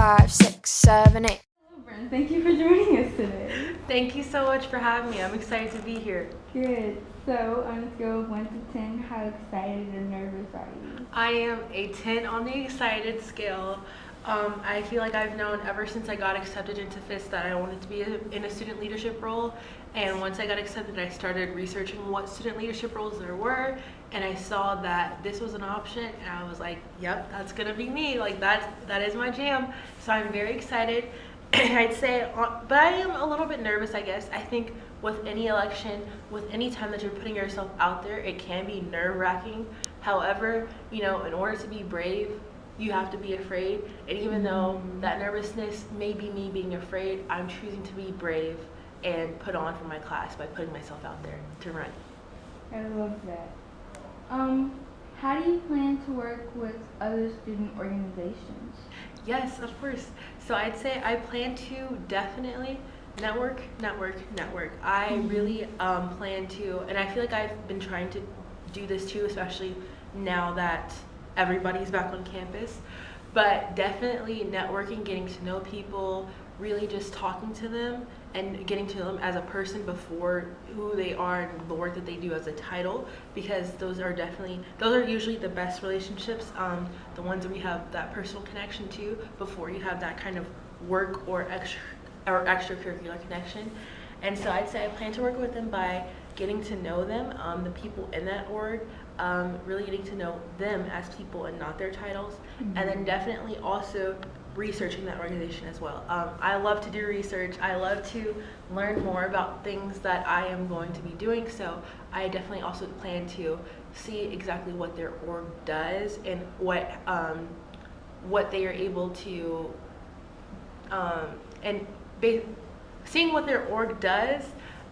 5, 6, 7, 8. Hello, Brynn. Thank you for joining us today. Thank you so much for having me. I'm excited to be here. Good. So, on a scale of 1 to 10, how excited or nervous are you? I am a 10 on the excited scale. I feel like I've known ever since I got accepted into FIS that I wanted to be in a student leadership role. And once I got accepted, I started researching what student leadership roles there were. And I saw that this was an option. And I was like, yep, that's going to be me. Like that is my jam. So I'm very excited. I'd say, but I am a little bit nervous, I guess. I think with any election, with any time that you're putting yourself out there, it can be nerve-wracking. However, in order to be brave, you have to be afraid. And even though that nervousness may be me being afraid, I'm choosing to be brave and put on for my class by putting myself out there to run. I love that. How do you plan to work with other student organizations? Yes, of course. So I'd say I plan to definitely network. I really plan to, and I feel like I've been trying to do this too, especially now that everybody's back on campus. But definitely networking, getting to know people, really just talking to them and getting to know them as a person before who they are and the work that they do as a title, because those are usually the best relationships, the ones where you have that personal connection to before you have that kind of work or extracurricular connection. And so I'd say I plan to work with them by getting to know them, the people in that org, really getting to know them as people and not their titles, and then definitely also researching that organization as well. I love to do research. I love to learn more about things that I am going to be doing, so I definitely also plan to see exactly what their org does and what they are able to seeing what their org does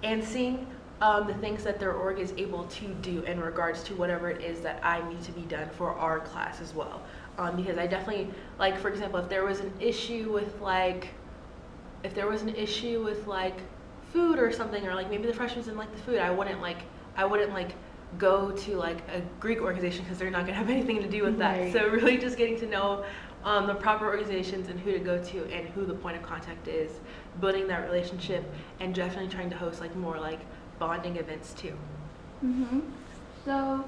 and seeing the things that their org is able to do in regards to whatever it is that I need to be done for our class as well. Because I definitely, like, for example, if there was an issue with food or something, or like maybe the freshmen didn't like the food, I wouldn't go to like a Greek organization because they're not gonna have anything to do with that. Right. So really just getting to know the proper organizations and who to go to and who the point of contact is, building that relationship, and definitely trying to host like more like bonding events too. So,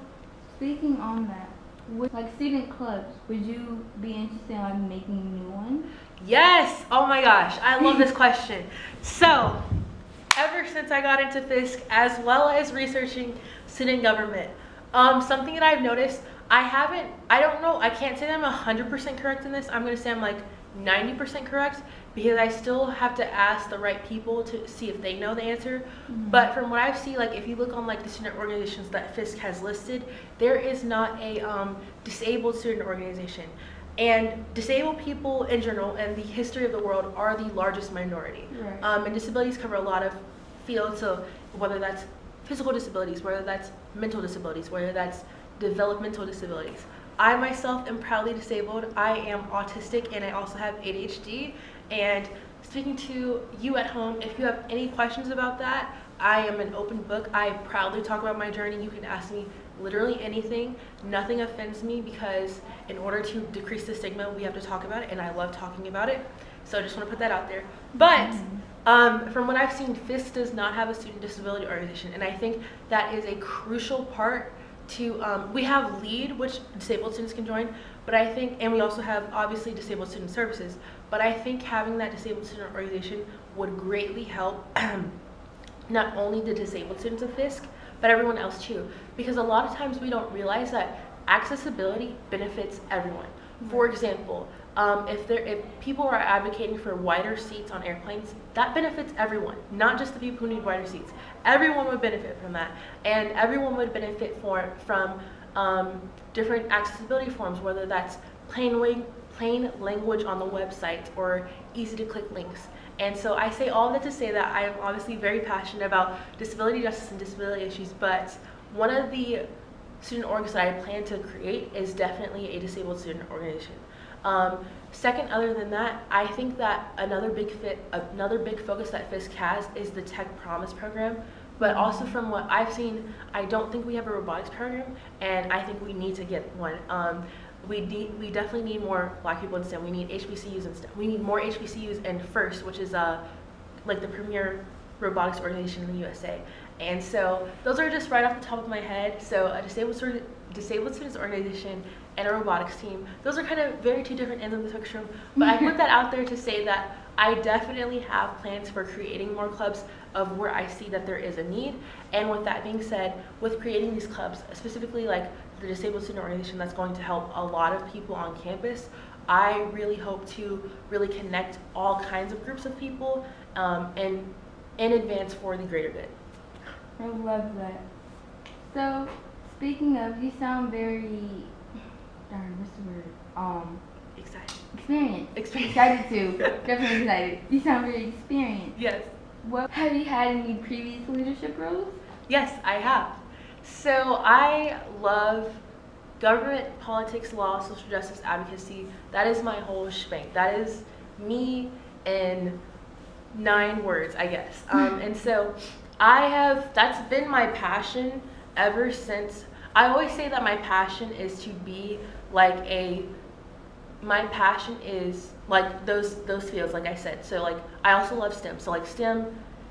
speaking on that, with like student clubs, would you be interested in like making a new one? Yes! Oh my gosh, I love this question. So, ever since I got into FISC, as well as researching student government, something that I've noticed, I don't know, I can't say that I'm 100% correct in this. I'm going to say I'm like 90% correct, because I still have to ask the right people to see if they know the answer. But from what I've seen, like if you look on like the student organizations that FISC has listed, there is not a disabled student organization. And disabled people in general and the history of the world are the largest minority. Right. And disabilities cover a lot of fields, so whether that's physical disabilities, whether that's mental disabilities, whether that's developmental disabilities. I myself am proudly disabled. I am autistic and I also have ADHD. And speaking to you at home, if you have any questions about that, I am an open book. I proudly talk about my journey. You can ask me literally anything. Nothing offends me, because in order to decrease the stigma, we have to talk about it, and I love talking about it. So I just want to put that out there. But from what I've seen, FISC does not have a student disability organization, and I think that is a crucial part to, we have LEAD, which disabled students can join, but I think, and we also have obviously disabled student services, but I think having that disabled student organization would greatly help not only the disabled students of FISC, but everyone else too, because a lot of times we don't realize that accessibility benefits everyone. For example, if people are advocating for wider seats on airplanes, that benefits everyone, not just the people who need wider seats. Everyone would benefit from that, and everyone would benefit from different accessibility forms, whether that's plain language on the website or easy to click links. And so I say all that to say that I am obviously very passionate about disability justice and disability issues, but one of the student orgs that I plan to create is definitely a disabled student organization. Second, other than that, I think that another big focus that FISC has is the Tech Promise program. But also from what I've seen, I don't think we have a robotics program, and I think we need to get one. we definitely need more Black people in STEM. We need HBCUs in STEM. We need more HBCUs in FIRST, which is like the premier robotics organization in the USA. And so those are just right off the top of my head. So a disabled students organization and a robotics team, those are kind of very two different ends of the spectrum. But I put that out there to say that I definitely have plans for creating more clubs of where I see that there is a need. And with that being said, with creating these clubs, specifically like the disabled student organization that's going to help a lot of people on campus, I really hope to really connect all kinds of groups of people and in advance for the greater good. I love that. So, speaking of, you sound very, what's the word? Excited. Excited too. Definitely excited. You sound very experienced. Yes. Well, have you had any previous leadership roles? Yes, I have. So I love government, politics, law, social justice, advocacy. That is my whole shebang. That is me in 9 words, I guess. And so that's been my passion ever since. I always say that my passion is to be like my passion is like those fields, like I said. So like I also love STEM. So like STEM,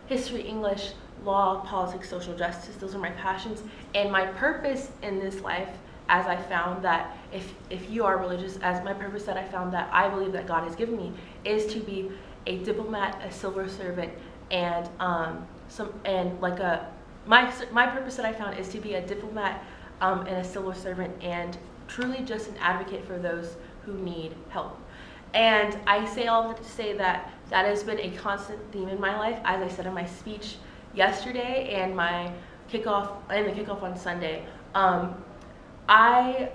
history, English, law, politics, social justice, those are my passions. And my purpose in this life, as I found that if you are religious, as my purpose that I found that I believe that God has given me is to be a diplomat, a civil servant, and my purpose that I found is to be a diplomat and a civil servant and truly just an advocate for those who need help. And I say all of that to say that that has been a constant theme in my life, as I said in my speech yesterday and the kickoff on Sunday. My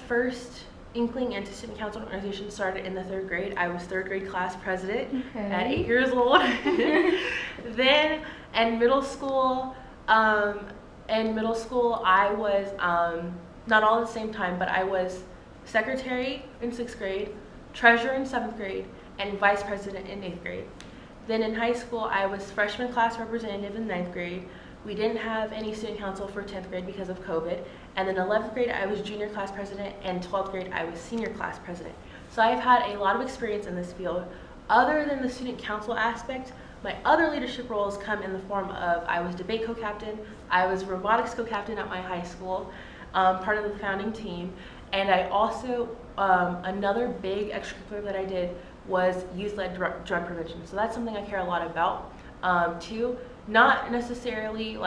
first inkling into student council organization started in the 3rd grade. I was 3rd grade class president at 8 years old. Then in middle school, I was not all at the same time, but I was secretary in 6th grade, treasurer in 7th grade, and vice president in 8th grade. Then in high school, I was freshman class representative in 9th grade. We didn't have any student council for 10th grade because of COVID. And then 11th grade, I was junior class president, and 12th grade, I was senior class president. So I've had a lot of experience in this field. Other than the student council aspect, my other leadership roles come in the form of I was debate co-captain, I was robotics co-captain at my high school, part of the founding team, and I also, another big extracurricular that I did was youth-led drug prevention. So that's something I care a lot about, too. Not necessarily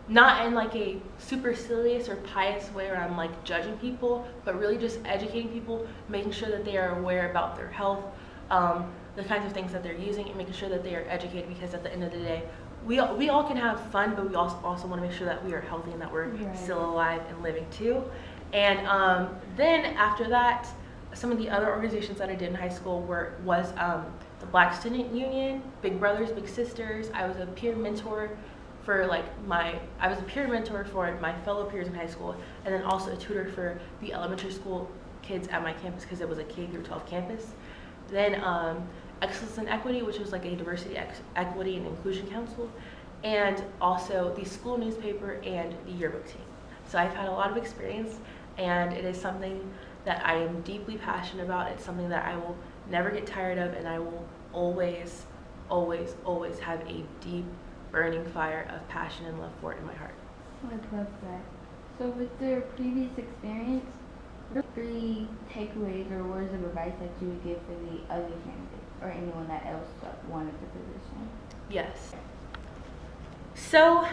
not in like a supercilious or pious way where I'm like judging people, but really just educating people, making sure that they are aware about their health, the kinds of things that they're using, and making sure that they are educated, because at the end of the day, we all can have fun, but we also want to make sure that we are healthy and that we're still alive and living too. And then after that, some of the other organizations that I did in high school was the Black Student Union, Big Brothers Big Sisters. I was a peer mentor for my fellow peers in high school, and then also a tutor for the elementary school kids at my campus because it was a K through 12 campus. Then Excellence and Equity, which was like a diversity, equity, and inclusion council, and also the school newspaper and the yearbook team. So I've had a lot of experience, and it is something that I am deeply passionate about. It's something that I will never get tired of, and I will always, always, always have a deep, burning fire of passion and love for it in my heart. I love that. So with your previous experience, what are 3 takeaways or words of advice that you would give for the other candidates or anyone that else wanted the position? Yes. So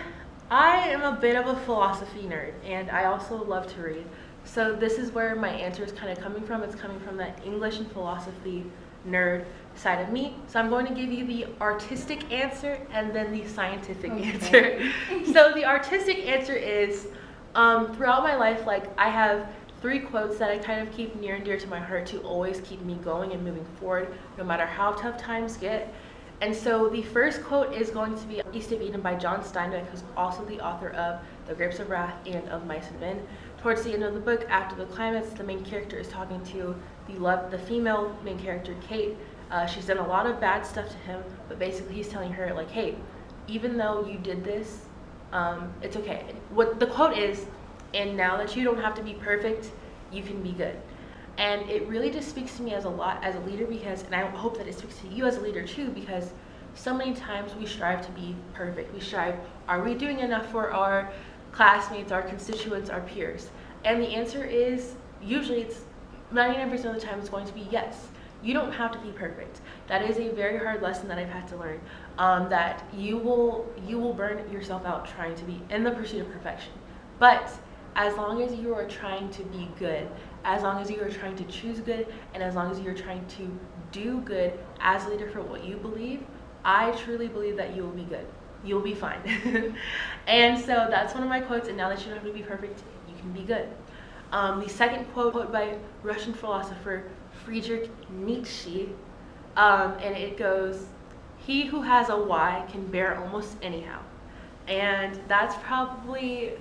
I am a bit of a philosophy nerd, and I also love to read. So this is where my answer is kind of coming from. It's coming from that English and philosophy nerd side of me. So I'm going to give you the artistic answer and then the scientific answer. So the artistic answer is, throughout my life, I have 3 quotes that I kind of keep near and dear to my heart to always keep me going and moving forward, no matter how tough times get. And so the first quote is going to be East of Eden by John Steinbeck, who's also the author of The Grapes of Wrath and of Mice and Men. Towards the end of the book, after the climax, the main character is talking to the female main character, Kate. She's done a lot of bad stuff to him, but basically he's telling her, hey, even though you did this, it's okay. What the quote is, and now that you don't have to be perfect, you can be good. And it really just speaks to me as a lot as a leader, because, and I hope that it speaks to you as a leader too, because so many times we strive to be perfect. We strive, are we doing enough for our classmates, our constituents, our peers? And the answer is, usually it's 99% of the time it's going to be yes. You don't have to be perfect. That is a very hard lesson that I've had to learn, that you will burn yourself out trying to be in the pursuit of perfection. But as long as you are trying to be good, as long as you are trying to choose good, and as long as you're trying to do good as a leader for what you believe, I truly believe that you will be good. You'll be fine. And so that's one of my quotes, and now that you don't have to be perfect, you can be good. The second quote by Russian philosopher Friedrich Nietzsche, and it goes, "He who has a why can bear almost anyhow." And that's probably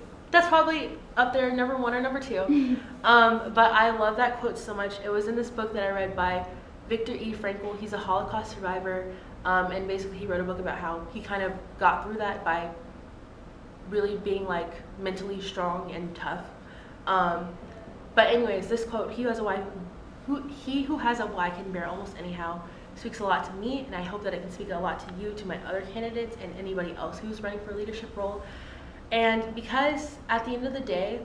up there, number one or number two. But I love that quote so much. It was in this book that I read by Viktor E. Frankl. He's a Holocaust survivor, and basically he wrote a book about how he kind of got through that by really being like mentally strong and tough. But anyways, this quote, he who has a why can bear almost anyhow, speaks a lot to me, and I hope that it can speak a lot to you, to my other candidates, and anybody else who's running for a leadership role. And because at the end of the day,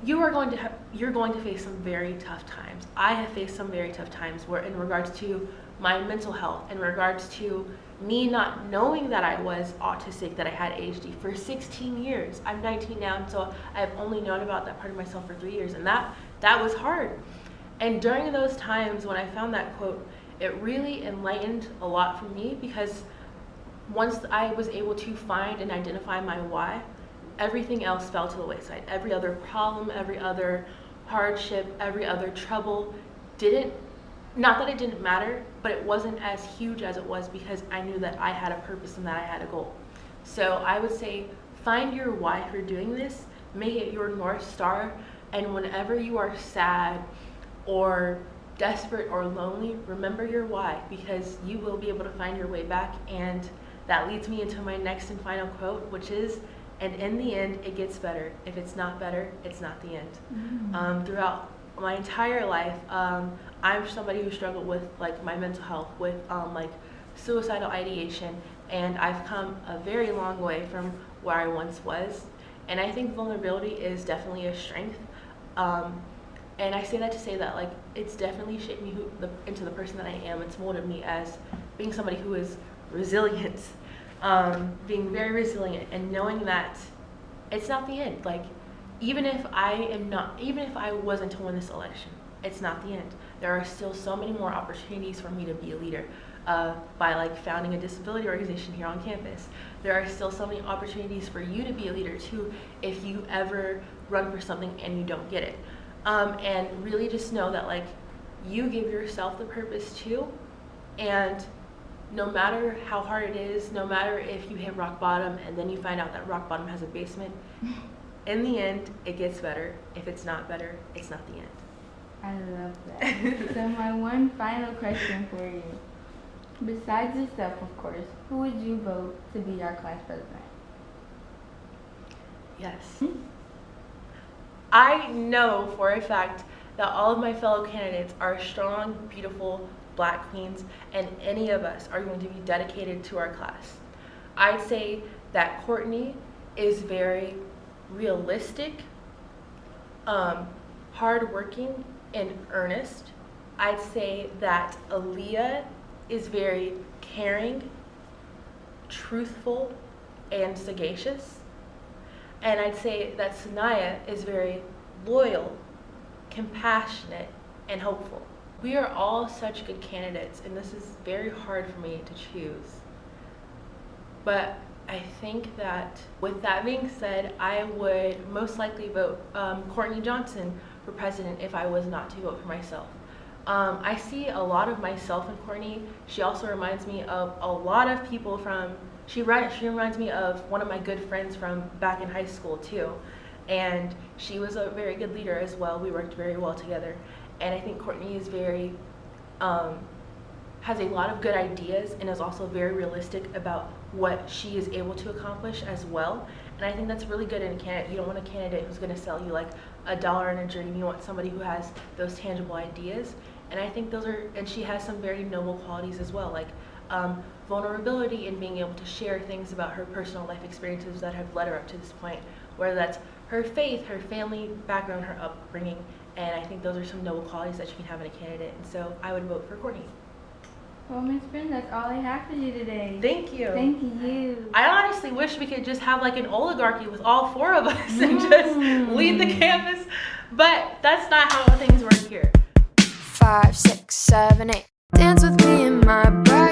you're going to face some very tough times. I have faced some very tough times where, in regards to my mental health, in regards to me not knowing that I was autistic, that I had ADHD for 16 years. I'm 19 now, and so I've only known about that part of myself for 3 years, and that was hard. And during those times when I found that quote, it really enlightened a lot for me, because once I was able to find and identify my why, everything else fell to the wayside. Every other problem, every other hardship, every other trouble not that it didn't matter, but it wasn't as huge as it was, because I knew that I had a purpose and that I had a goal. So I would say, find your why for doing this, make it your North Star, and whenever you are sad or desperate or lonely, remember your why, because you will be able to find your way back. And that leads me into my next and final quote, which is, "And in the end, it gets better. If it's not better, it's not the end." Throughout my entire life, I'm somebody who struggled with like my mental health, with like suicidal ideation, and I've come a very long way from where I once was. And I think vulnerability is definitely a strength. And I say that to say that like it's definitely shaped me into the person that I am. It's molded me as being somebody who is resilient, being very resilient, and knowing that it's not the end. Like even if I wasn't to win this election, it's not the end. There are still so many more opportunities for me to be a leader, by like founding a disability organization here on campus. There are still so many opportunities for you to be a leader too, if you ever run for something and you don't get it. And really just know that like you give yourself the purpose too, and no matter how hard it is, no matter if you hit rock bottom and then you find out that rock bottom has a basement, in the end, it gets better. If it's not better, it's not the end. I love that. So my one final question for you. Besides yourself, of course, who would you vote to be our class president? Yes. I know for a fact that all of my fellow candidates are strong, beautiful Black queens, and any of us are going to be dedicated to our class. I'd say that Courtney is very realistic, hardworking, and earnest. I'd say that Aaliyah is very caring, truthful, and sagacious. And I'd say that Sanaya is very loyal, compassionate, and hopeful. We are all such good candidates, and this is very hard for me to choose. But I think that with that being said, I would most likely vote Courtney Johnson for president if I was not to vote for myself. I see a lot of myself in Courtney. She also reminds me of a lot of people she reminds me of one of my good friends from back in high school too. And she was a very good leader as well. We worked very well together. And I think Courtney is very, has a lot of good ideas, and is also very realistic about what she is able to accomplish as well. And I think that's really good in a candidate. You don't want a candidate who's going to sell you like a dollar and a dream. You want somebody who has those tangible ideas. And I think and she has some very noble qualities as well, like vulnerability and being able to share things about her personal life experiences that have led her up to this point, whether that's her faith, her family background, her upbringing. And I think those are some noble qualities that you can have in a candidate. And so I would vote for Courtney. Well, Miss Brynn, that's all I have for you today. Thank you. Thank you. I honestly wish we could just have like an oligarchy with all four of us and just lead the campus, but that's not how things work here. 5, 6, 7, 8. Dance with me in my bright